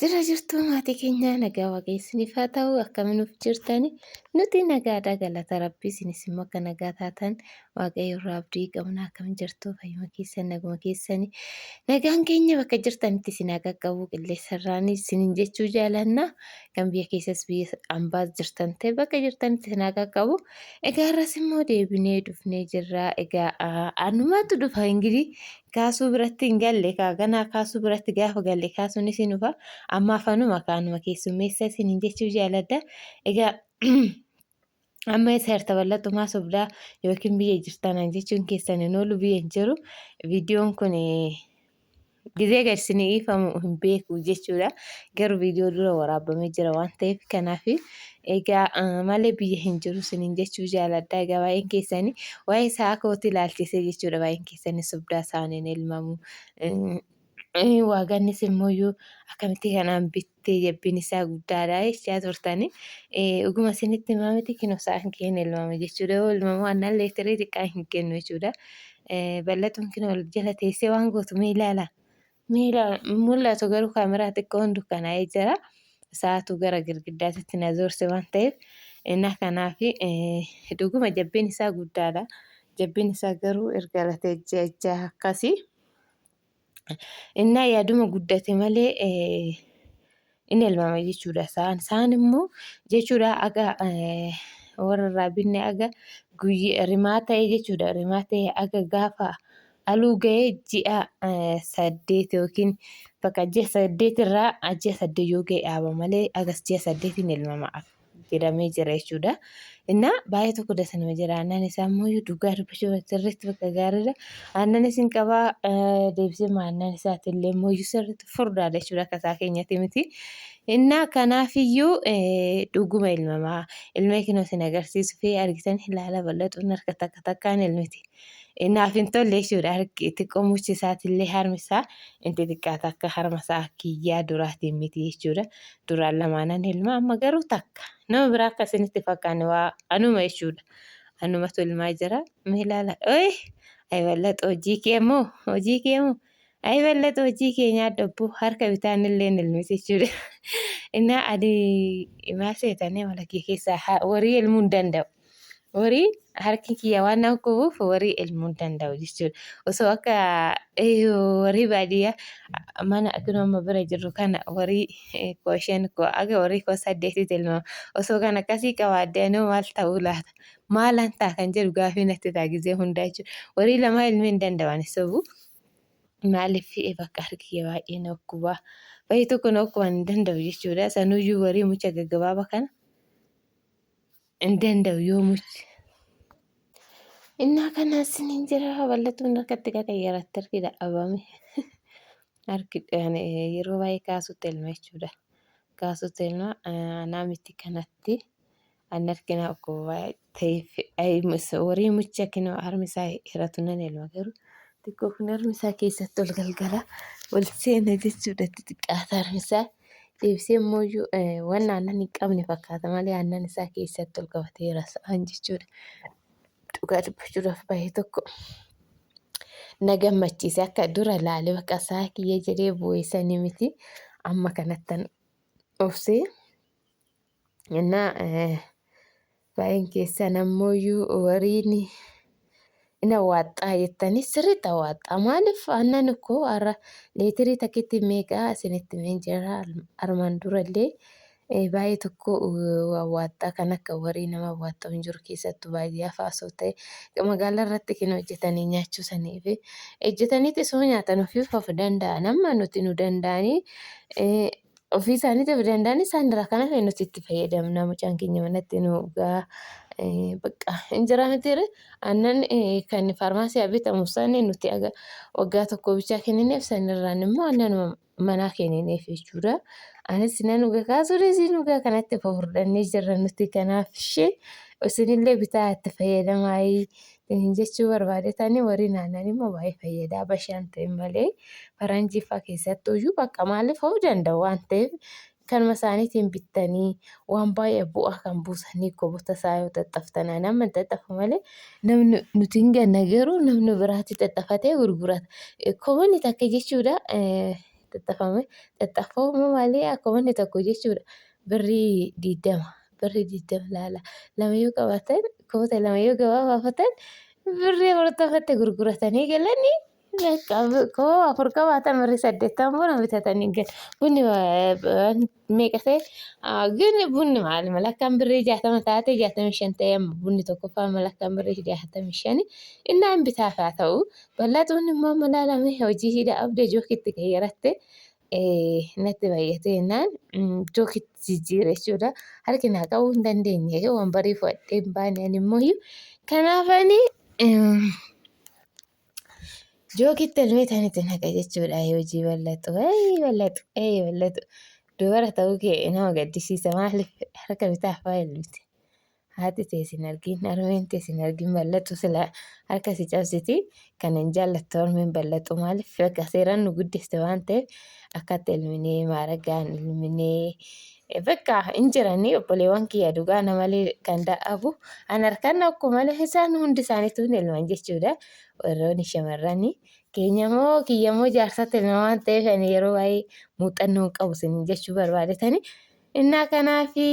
Jira jirtuu maatii keenya nagaa waaqessaniif haa ta'u akkamiin of jirtani nuti nagaadha galata rabbii isinis immoo akka nagaa taatan waaqayyo irraa abdii qabna akkamiin jirtuu fayyuma keessan naguma keessani nagaan keenya bakka jirtanitti isin haa qaqqabu qilleensarraanis isiniin jechuu jaalanna kan biyya keessas biyya ambaas jirtan ta'e bakka jirtanitti isin haa qaqqabu egaa irras immoo deebinee dhufnee jirra egaa anumatu dhufa ingirii kaasuu biratti hin galle ganaa kaasuu biratti gaafa galle kaasuun isin dhufa amma afaanuma kaanuma keessummeessa isiniin jechuu jaaladha. Egaa amma isa harta bal'atumaa sobdaa yookiin biyya jirtanan jechuun keessan hin oolu biyya hin jiru. Viidiyoon kun gizee gadhiisanii ifamu hin beeku jechuudha. Garuu viidiyoo dura waraabamee jira waan ta'eef kanaaf egaa malee biyya hin jiru isiniin jechuu jaaladha. Egaa baay'een keessanii waa'ee isaa kootii ilaalchisee jechuudha. Baay'een keessanii sobdaa isaaniin elmamu. Waaqannis immoo akkamitti kanaan bittee jabbiin isaa guddaadha jechaa turtanii. Dhuguma isinitti himaa miti kinoo isaan keenya elmama jechuudha. Yoo elmamu aannan leetirii xiqqaa hin kennu jechuudha. Bal'atuun kinoo jala teessee waan gootu mee ilaala. Mul'atu garuu kaameraa xiqqoon dukkanaa'ee jira. Isaatu gara girgiddaatti na zoorse waan ta'eef innaa kanaaf dhuguma jabbiin isaa guddaadha. Jabbiin isaa garuu erga latee ejjaa akkasii. Innaa yaaduma guddate malee inni elmama jechuudha. Isaan immoo jechuudha aga warra binne aga rimaa ta'e jechuudha. Rimaa ta'e aga gaafa aluu ga'ee ji'a 8 yookiin bakka ji'a 8 irraa ji'a 8 yoo ga'e dhaaba malee agas ji'a 8 elmama jedhamee jira jechuudha. Innaa baay'ee tokko dasanuma jira. Aannan isaa immoo dhugaa dubbachuu sirriitti bakka gaariidha. Aannan isin qabaa deebisee aannan isaatiillee immoo sirriitti furdaadha jechuudha akka isaa keenyatti miti. Innaa kanaafiyyuu dhuguma elmamaa ilmee kinoo isin agarsiisuu fi argitan ilaala bal'atuun harka takka takkaan elmiti. Naaf hin tolle jechuudha harki xiqqoo muchi isaatiillee harmi isaa inti xiqqaata akka harma isaa kiyyaa duraatiin miti jechuudha. Duraan lamaanan elma amma garuu takka nama biraa akka isinitti fakkaanne waa anuma jechuudha. Anumatu elmaa jira mee ilaala. Ay bal'atu hojii kee moo ay bal'atu hojii keenyaa dhabbu harka bitaan illee elmiti jechuudha. Innaa adii maal seetanii mala kee keessaa warii elmuu hin danda'u. Warii harki kiyya waan nama qubuuf warii elmuu hin danda'u jechuudha. Osoo akka warii baadiyyaa mana amma bira jirru kana warii 5 aga warii 8 elmama. Osoo kan akkasii qabaaddee maal ta'uu laata? Maalan ta'a kan jedhu gaafii natti ta'a gizee hundaa jechuudha. Warii lama elmuu hin danda'an sobu. Maaliif bakka harki kiyya baay'ee na dhukkuba. Baay'ee tokko na dhukkuba hin danda'u jechuudha. Sanuyyuu warii mucha gaggabaaba kana hin danda'u yoo muchi. Innaa kanas ni jira bal'atuun harkatti qayyaraatti harki dadhabame. Harki yeroo baay'ee kaasutti elma jechuudha. Kaasutti elma namitti kanatti an harkina dhukkuba ta'eef warii mucha kinoo harmi isaa hiratu nan elma garuu xiqqoo kun harmi isaa keessatti ol galgala ol seena jechuudha xixiqqaata harmi isaa. Deebisee immoo waan aannan hin qabne fakkaata malee aannan isaa keessatti ol qabateera sa'aan jechuudha. Dhugaa dubbachuudhaaf baay'ee tokko na gammachiise akka dura ilaalee bakka isaa kiyya jedhee bu'eessanii miti amma kanattan obsee innaa baay'een keessan ammoo wariin ina awwaaxxaa jettanii sirriitti awwaaxxaa maaliif aannan koo har'a leetirii takkitti meeqaa isinitti meen jira armaan durallee baay'ee tokko awwaaxxaa kan akka warii nama awwaaxxaa hin jiru keessattuu baay'ee faasoo ta'e magaalaa irratti kan hojjetanii nyaachuu saniif ejjetaniiti soo nyaatan ofiif of danda'an amma nuti nu danda'anii ofii isaaniitiif danda'anii isaan irraa kana fe'e nuti itti fayyadamna mucaan keenya manatti nu gaa bakka injira mitiire aannan kan faarmaasiyaa bitamu sana nuti waggaa tokko bichaa kennineef sanirraan immoo aannan manaa kennineef jechuudha. Anis nan dhugaa kaasuunis dhugaa kanatti fufurdhannee jirra nuti kanaaf ishee isinillee bitaa itti fayyadamaa jechuu barbaadetanii warri aannan immoo baay'ee fayyadaa bashaan ta'e malee faranjiifaa keessattuyyuu bakka maaliif of danda'u waan ta'eef kanuma isaaniitiin bittanii waan baay'ee bu'aa kan buusanii kobota isaa yoo xaxxaftanaa nama xaxxafu malee namni nuti hin ganna garuu namni biraatti xaxxafatee gurgurata. Kobonni takka jechuudha xaxxafamu malee akkuma inni tokko jechuudha. Birrii 20 laala. Lama yoo qabaatan koota lama yoo gabaabafatan birrii 40tti gurguratanii galanii bakka koo 4 qabaatan birrii 80 buna bitatanii galu. Bunni meeqa ta'e? ግን bunni maal malakkaan birrii 60 taate 65 ta'e amma bunni tokkoffaa malakkaan birrii 65 innaan bitaaf haa ta'u. Bal'aatuun immoo malaalame hojii hidha abdee jookitti gayyaratte natti baay'ate jennaan jookitti jijjiire jechuudha. Harki naa qabuu hin dandeenye waan barii fudhadhee hin baane ani immoo kanaafani jookitti ilmee tanitti naqa jechuudha. Hojii bal'atu dubara ta'uu kee nama gaddisiisa maaliif harka bitaa fa'aa ilmite. Haati teessin argin harmeen teessin argin bal'atu sila harka si cabsiti kan hin jaallattu harmeen bal'atu maaliif bakka seeraan nu guddiste waan ta'eef akkatti ilminee maaragaan ilminee bakka hin jiranii obboleewwan kiyya dhugaa namalee kan da'abu an harkaan akkuma malee isaan hundi isaaniitu ilman jechuudha. Warroonni shamarranii keenyamoo kiyyamoo jaarsatti ilma waan ta'eef ani yeroo waa'ee muuxannoo qabu isin jechuu barbaadetani innaa kanaafi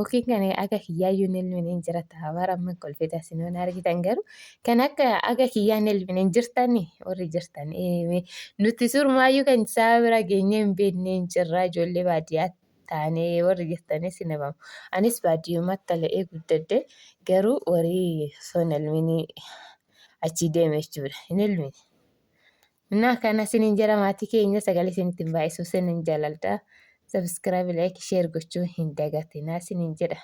Yookiin kan akka kiyyaayyuun ilmi hin jirata habaar amma kolfita sinoon argitan garuu kan akka kiyyaan ilmi hin jirtani warri jirtan nuti surmaayyuu kan isaa bira geenyee hin beekne hin jirraa ijoollee baadiyyaa taanee warri jirtanis hin habamu. Anis baadiyyummaatti tala'ee guddadde garuu warri son ilmi achi deeme jechuudha hin ilmi. Innaa kana sinin jira maatii keenya sagalee isinitti hin baay'isuu sinin jaaladha. Subscribe, like, share gochuu hin dagatinaa sinin jedha.